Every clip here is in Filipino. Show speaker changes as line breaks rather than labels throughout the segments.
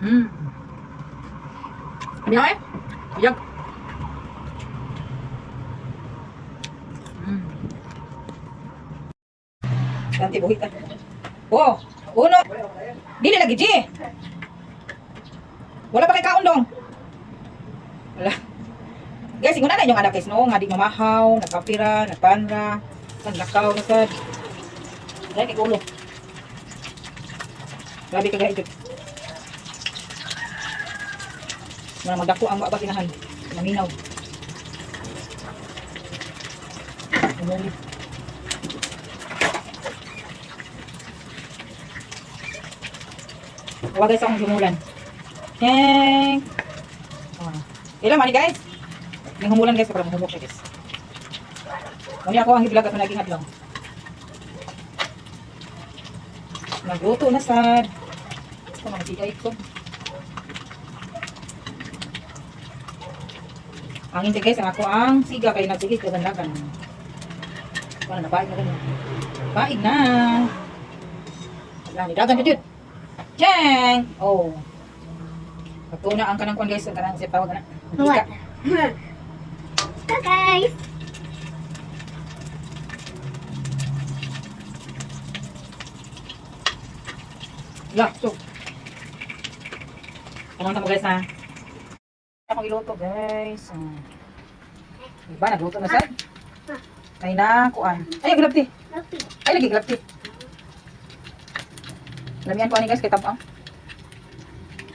Hmm. Biyak eh. Biyak. Hmm. Ganti buhit ka. Oh, uno. Dili lagi, G. Wala pa kay kaon dong. Wala. Guys, ingon na yung anak guys, no? Nga di mamahaw, nagkapira, nagpanra, nagnakaw, nasad. Dahil kay ulo. Grabe ka guys. Mga magdako ang mga bakinahan. Maminaw. Umuli. Huwag guys akong humulan. Heng! Ilang mani guys? Yung humulan guys, para mahumok siya guys. Mani ako ang hibilag at managing hadlang. Nagluto na sad. Ito mga siya ito. Ang hindi guys, ang ako ang siga kay nagsigis kagandagan. Wala na, baig na ganyan. Baig na. Wala, nidagan na dyan. Chang! Oh. Pagto na ang kanang kwan guys, ang kanang siya tawag na.
What? So guys.
Yeah, so. Anong tamo guys ha? Akong iluto guys. Diba, nagluto na sad? Ay na, kuan. Ay, glabti. Ay, lagi glabti. Lamian ko ani guys, kay tabang.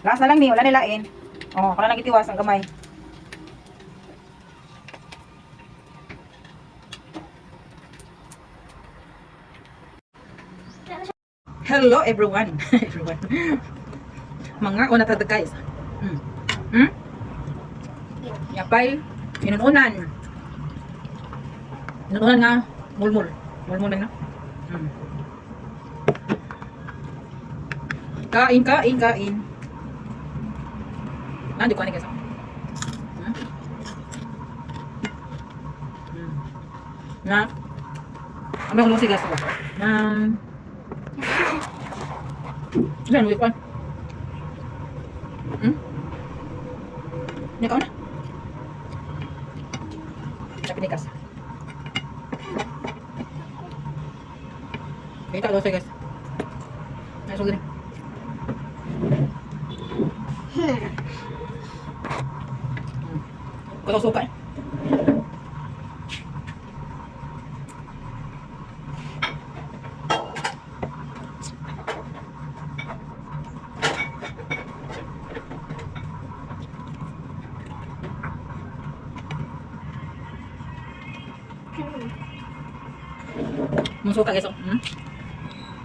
Last na lang ni, wala nilain. Oh, wala nang itiwas ang gamay. Hello everyone. Everyone. Mga una tad guys. Yapay, inununan. Inununan nga mulmul. Mulmul lang na. Kain, kain, kain. Nanti ko ani guys. Na. Ambil ko si gas ba. Diyan mo ipon. Nya ka na. Tapi nikas. Kita dosa guys. Nah, so gini. Kau suka eh? Suka guys.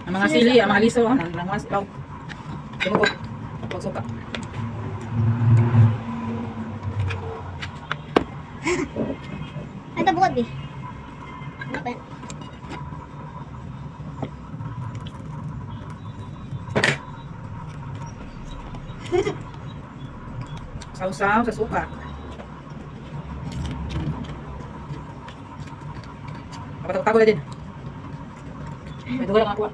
Ang mga sili, ang mga liso, ang mga silaw. Lumubog. Huwag suka.
Ito bukod eh. Ano ba?
Sausaw sa suka. Kapag-tago na din. May dugo lang ako.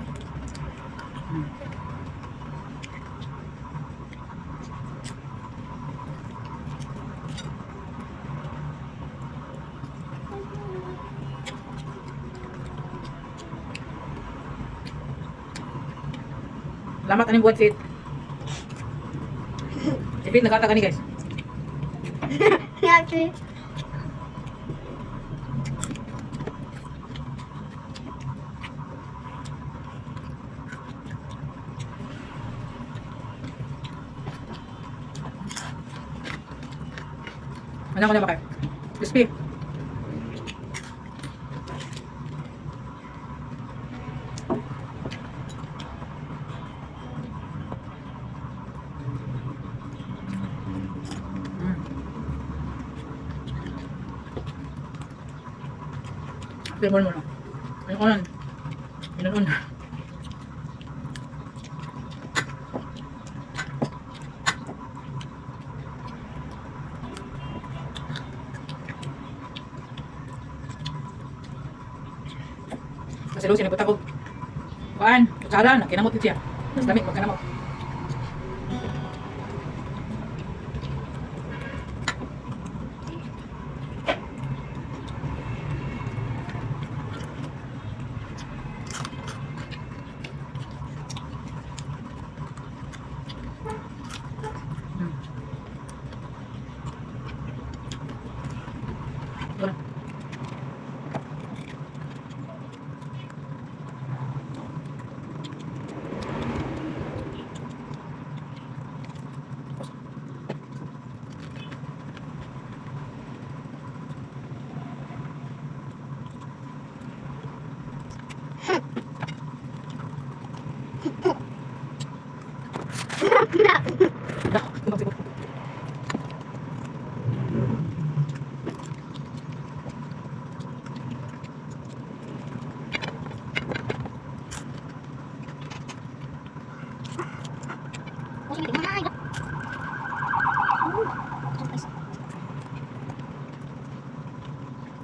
Lamat aning buat fit. Si Fit nagkataga ni guys.
Actually.
Ano ko na bakit? Crispy. Flavor mo na. Ano ko nan? Inunon. Kasi Lucy, nagpunta ko. Kuhaan, kutsara, nakinamot din siya. Mas damit, magkanamot.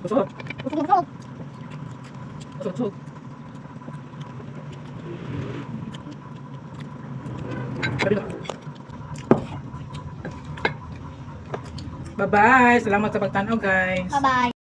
Kusog.
Busog-busog.
Kusog. Sabi na. Bye-bye. Salamat sa pagtanaw, guys.
Bye-bye.